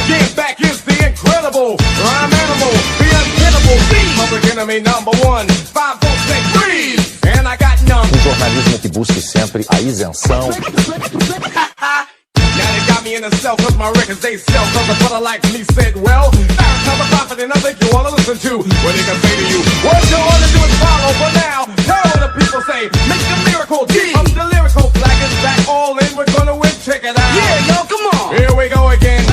again, back is the incredible rhyme animal, the untenable, the public enemy number one. 5 folks say freeze, and I got none. Jornalismo que busque sempre a isenção. Now they got me in a cell cause my records they sell. Cause a brother like me said, well, Farrakhan's a prophet and I think you wanna listen to what he can say to you. What you wanna do is follow, but now tell what the people say. Make a miracle, G. I'm the lyrical, black is back, all in, we're gonna win, check it out. Yeah, yo, come on. Here we go again.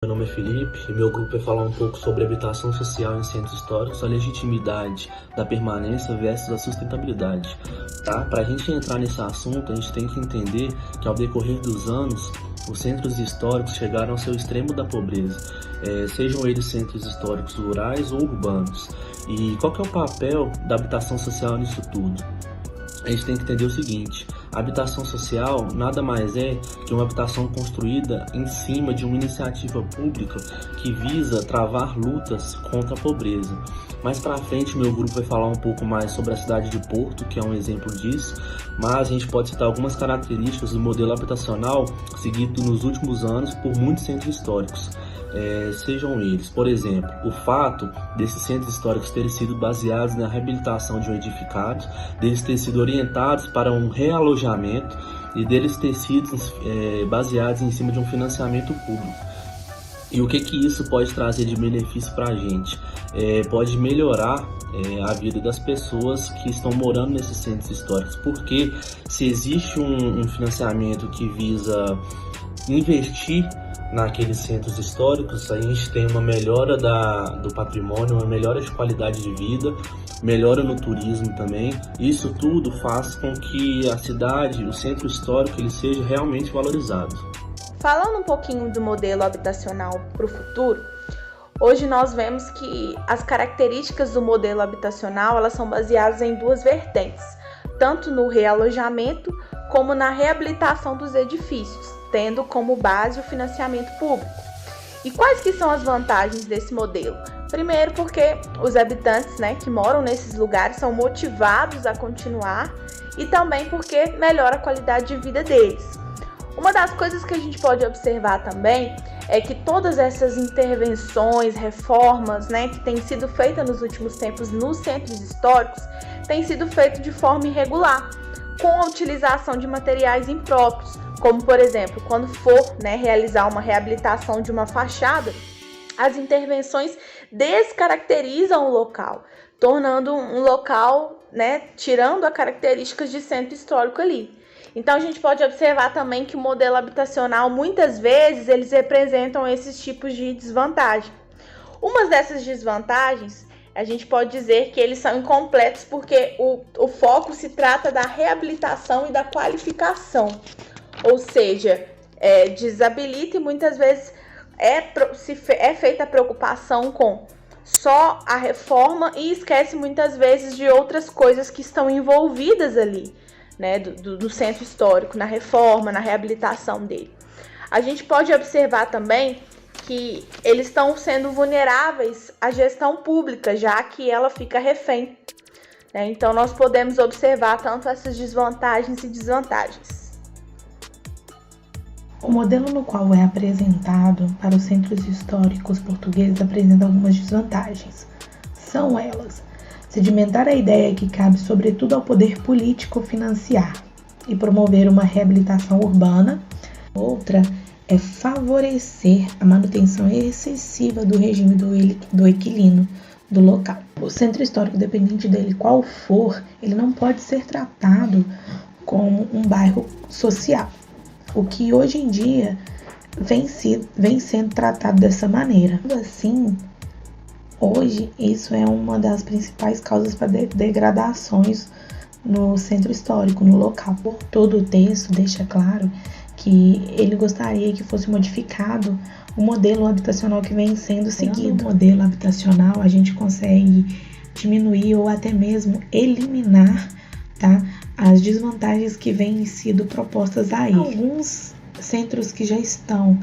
Meu nome é Felipe e meu grupo vai falar um pouco sobre habitação social em centros históricos, a legitimidade da permanência versus a sustentabilidade. Tá? Para a gente entrar nesse assunto, a gente tem que entender que ao decorrer dos anos, os centros históricos chegaram ao seu extremo da pobreza, sejam eles centros históricos rurais ou urbanos. E qual que é o papel da habitação social nisso tudo? A gente tem que entender o seguinte: a habitação social nada mais é que uma habitação construída em cima de uma iniciativa pública que visa travar lutas contra a pobreza. Mais para frente, meu grupo vai falar um pouco mais sobre a cidade de Porto, que é um exemplo disso, mas a gente pode citar algumas características do modelo habitacional seguido nos últimos anos por muitos centros históricos. Sejam eles, por exemplo, o fato desses centros históricos terem sido baseados na reabilitação de um edificado, deles terem sido orientados para um realojamento e deles terem sido baseados em cima de um financiamento público. E o que isso pode trazer de benefício para a gente? Pode melhorar a vida das pessoas que estão morando nesses centros históricos, porque se existe um financiamento que visa investir naqueles centros históricos, a gente tem uma melhora do patrimônio, uma melhora de qualidade de vida, melhora no turismo também. Isso tudo faz com que a cidade, o centro histórico, ele seja realmente valorizado. Falando um pouquinho do modelo habitacional para o futuro, hoje nós vemos que as características do modelo habitacional elas são baseadas em duas vertentes, tanto no realojamento como na reabilitação dos edifícios, tendo como base o financiamento público. E quais que são as vantagens desse modelo? Primeiro, porque os habitantes, que moram nesses lugares são motivados a continuar, e também porque melhora a qualidade de vida deles. Uma das coisas que a gente pode observar também é que todas essas intervenções, reformas, que têm sido feitas nos últimos tempos nos centros históricos, têm sido feitas de forma irregular, com a utilização de materiais impróprios, como por exemplo, quando for realizar uma reabilitação de uma fachada, as intervenções descaracterizam o local, tornando um local, tirando as características de centro histórico ali. Então a gente pode observar também que o modelo habitacional, muitas vezes, eles representam esses tipos de desvantagem. Uma dessas desvantagens, a gente pode dizer que eles são incompletos porque o foco se trata da reabilitação e da qualificação. Ou seja, desabilita e muitas vezes é feita a preocupação com só a reforma e esquece muitas vezes de outras coisas que estão envolvidas ali, do centro histórico, na reforma, na reabilitação dele. A gente pode observar também que eles estão sendo vulneráveis à gestão pública, já que ela fica refém. Então, nós podemos observar tanto essas desvantagens e desvantagens. O modelo no qual é apresentado para os centros históricos portugueses apresenta algumas desvantagens. São elas: sedimentar a ideia que cabe sobretudo ao poder político financiar e promover uma reabilitação urbana. Outra é favorecer a manutenção excessiva do regime do inquilino do local. O centro histórico, dependente dele qual for, ele não pode ser tratado como um bairro social, o que hoje em dia vem sendo tratado dessa maneira. Assim, hoje isso é uma das principais causas para degradações no centro histórico, no local. Todo o texto deixa claro que ele gostaria que fosse modificado o modelo habitacional que vem sendo seguido. No modelo habitacional, a gente consegue diminuir ou até mesmo eliminar, as desvantagens que vêm sido propostas aí. Alguns centros que já estão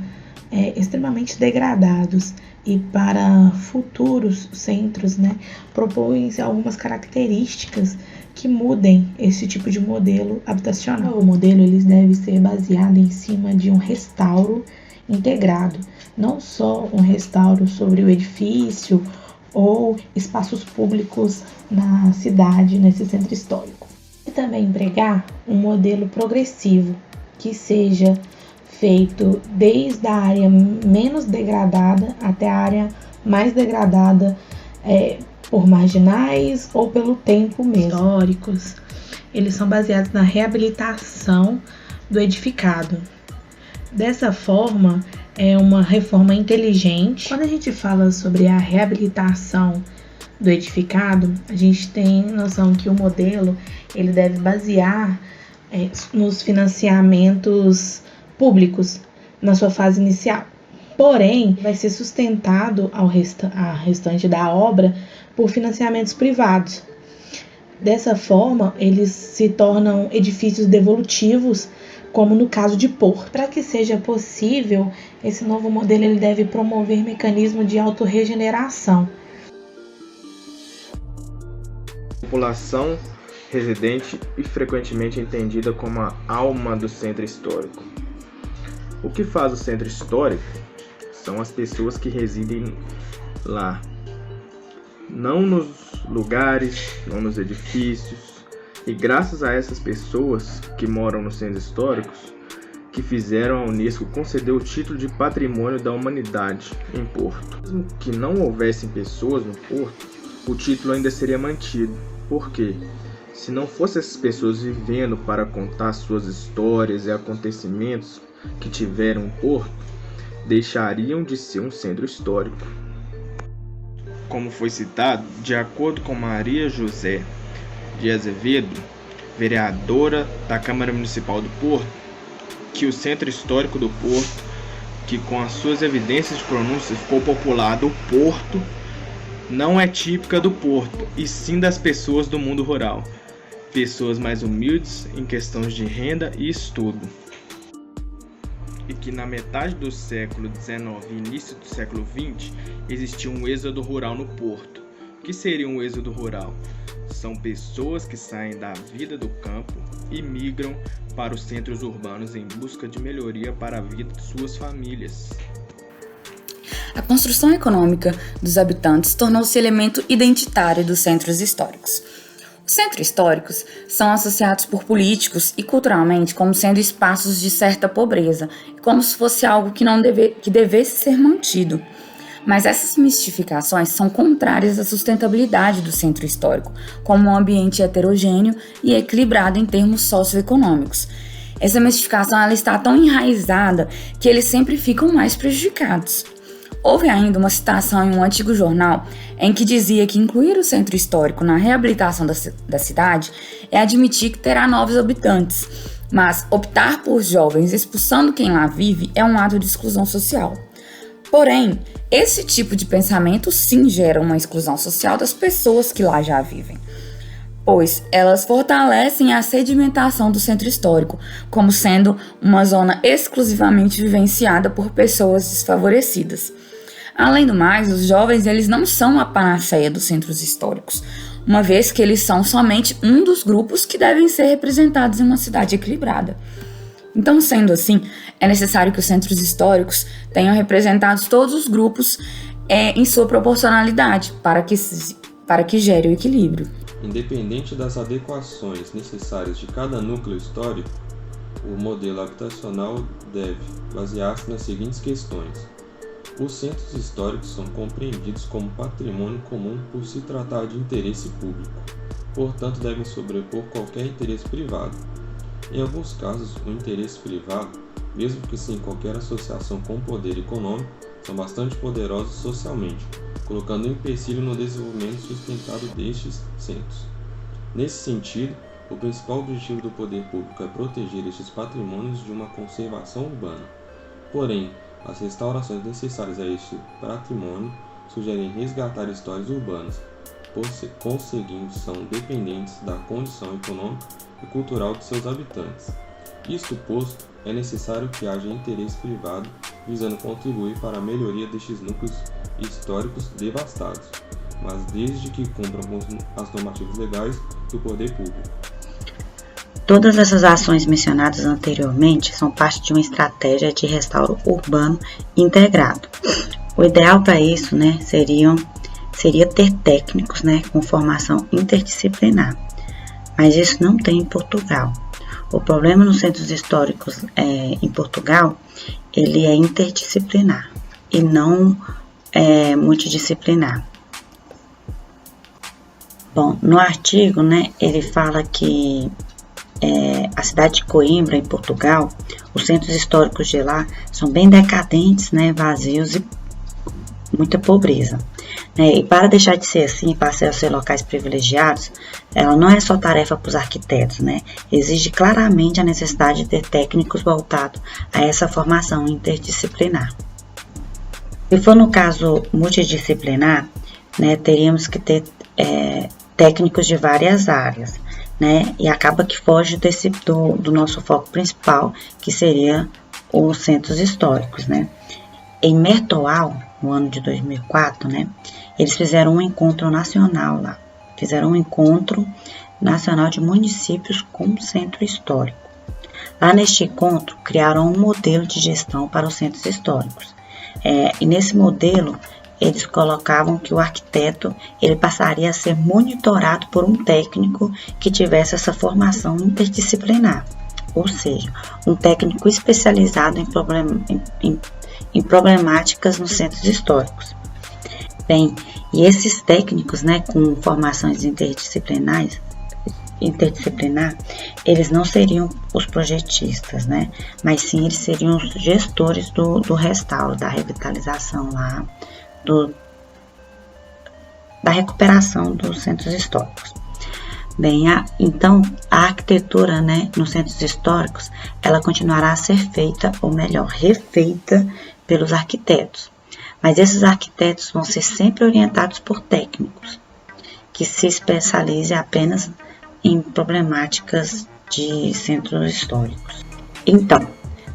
extremamente degradados e para futuros centros, propõem-se algumas características que mudem esse tipo de modelo habitacional. O modelo ele deve ser baseado em cima de um restauro integrado, não só um restauro sobre o edifício ou espaços públicos na cidade, nesse centro histórico. E também empregar um modelo progressivo, que seja feito desde a área menos degradada até a área mais degradada por marginais ou pelo tempo mesmo. Históricos, eles são baseados na reabilitação do edificado. Dessa forma, é uma reforma inteligente. Quando a gente fala sobre a reabilitação do edificado, a gente tem noção que o modelo ele deve basear nos financiamentos públicos na sua fase inicial. Porém, vai ser sustentado a restante da obra por financiamentos privados. Dessa forma, eles se tornam edifícios devolutivos, como no caso de Porto. Para que seja possível, esse novo modelo ele deve promover mecanismo de autorregeneração. População residente e frequentemente entendida como a alma do centro histórico. O que faz o centro histórico são as pessoas que residem lá, não nos lugares, não nos edifícios, e graças a essas pessoas que moram nos centros históricos, que fizeram a Unesco conceder o título de Patrimônio da Humanidade em Porto. Mesmo que não houvessem pessoas no Porto, o título ainda seria mantido. Por quê? Se não fossem essas pessoas vivendo para contar suas histórias e acontecimentos que tiveram em Porto, deixariam de ser um centro histórico. Como foi citado, de acordo com Maria José de Azevedo, vereadora da Câmara Municipal do Porto, que o centro histórico do Porto, que com as suas evidências de pronúncia ficou popular do Porto, não é típica do Porto, e sim das pessoas do mundo rural, pessoas mais humildes em questões de renda e estudo. E que na metade do século XIX e início do século XX existia um êxodo rural no Porto. O que seria um êxodo rural? São pessoas que saem da vida do campo e migram para os centros urbanos em busca de melhoria para a vida de suas famílias. A construção econômica dos habitantes tornou-se elemento identitário dos centros históricos. Os centros históricos são associados por políticos e culturalmente como sendo espaços de certa pobreza, como se fosse algo que devesse ser mantido. Mas essas mistificações são contrárias à sustentabilidade do centro histórico, como um ambiente heterogêneo e equilibrado em termos socioeconômicos. Essa mistificação ela está tão enraizada que eles sempre ficam mais prejudicados. Houve ainda uma citação em um antigo jornal em que dizia que incluir o centro histórico na reabilitação da cidade é admitir que terá novos habitantes, mas optar por jovens expulsando quem lá vive é um ato de exclusão social. Porém, esse tipo de pensamento sim gera uma exclusão social das pessoas que lá já vivem, pois elas fortalecem a sedimentação do centro histórico como sendo uma zona exclusivamente vivenciada por pessoas desfavorecidas. Além do mais, os jovens eles não são a panaceia dos centros históricos, uma vez que eles são somente um dos grupos que devem ser representados em uma cidade equilibrada. Então, sendo assim, é necessário que os centros históricos tenham representados todos os grupos em sua proporcionalidade para que gere o equilíbrio. Independente das adequações necessárias de cada núcleo histórico, o modelo habitacional deve basear-se nas seguintes questões. Os centros históricos são compreendidos como patrimônio comum por se tratar de interesse público, portanto devem sobrepor qualquer interesse privado. Em alguns casos, o interesse privado, mesmo que sem qualquer associação com o poder econômico, são bastante poderosos socialmente, colocando um empecilho no desenvolvimento sustentado destes centros. Nesse sentido, o principal objetivo do poder público é proteger estes patrimônios de uma conservação urbana. Porém, as restaurações necessárias a este patrimônio sugerem resgatar histórias urbanas, conseguindo são dependentes da condição econômica e cultural de seus habitantes. Isto posto, é necessário que haja interesse privado visando contribuir para a melhoria destes núcleos históricos devastados, mas desde que cumpram com as normativas legais do poder público. Todas essas ações mencionadas anteriormente são parte de uma estratégia de restauro urbano integrado. O ideal para isso, seria ter técnicos, com formação interdisciplinar, mas isso não tem em Portugal. O problema nos centros históricos em Portugal, ele é interdisciplinar e não multidisciplinar. Bom, no artigo, ele fala que a cidade de Coimbra, em Portugal, os centros históricos de lá são bem decadentes, vazios e muita pobreza. E para deixar de ser assim, para ser locais privilegiados, ela não é só tarefa para os arquitetos, exige claramente a necessidade de ter técnicos voltados a essa formação interdisciplinar. Se for no caso multidisciplinar, teríamos que ter técnicos de várias áreas, e acaba que foge do nosso foco principal, que seria os centros históricos, Em Mertoal, no ano de 2004, eles fizeram um encontro nacional lá, fizeram um encontro nacional de municípios com centro histórico. Lá neste encontro, criaram um modelo de gestão para os centros históricos. E nesse modelo, eles colocavam que o arquiteto ele passaria a ser monitorado por um técnico que tivesse essa formação interdisciplinar, ou seja, um técnico especializado em problemáticas nos centros históricos. Bem, e esses técnicos, com formações interdisciplinar, eles não seriam os projetistas, mas sim eles seriam os gestores do restauro, da revitalização lá, da recuperação dos centros históricos. Bem, então a arquitetura, nos centros históricos, ela continuará a ser feita, ou melhor, refeita pelos arquitetos. Mas esses arquitetos vão ser sempre orientados por técnicos que se especializem apenas em problemáticas de centros históricos. Então,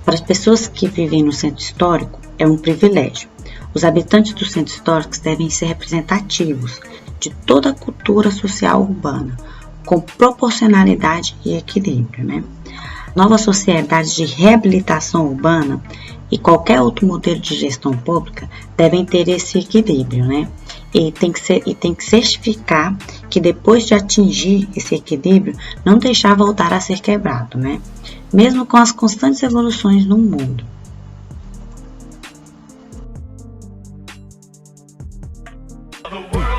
para as pessoas que vivem no centro histórico, é um privilégio. Os habitantes dos centros históricos devem ser representativos de toda a cultura social urbana, com proporcionalidade e equilíbrio. Novas sociedades de reabilitação urbana e qualquer outro modelo de gestão pública devem ter esse equilíbrio, E tem que certificar que depois de atingir esse equilíbrio, não deixar voltar a ser quebrado, Mesmo com as constantes evoluções no mundo. The world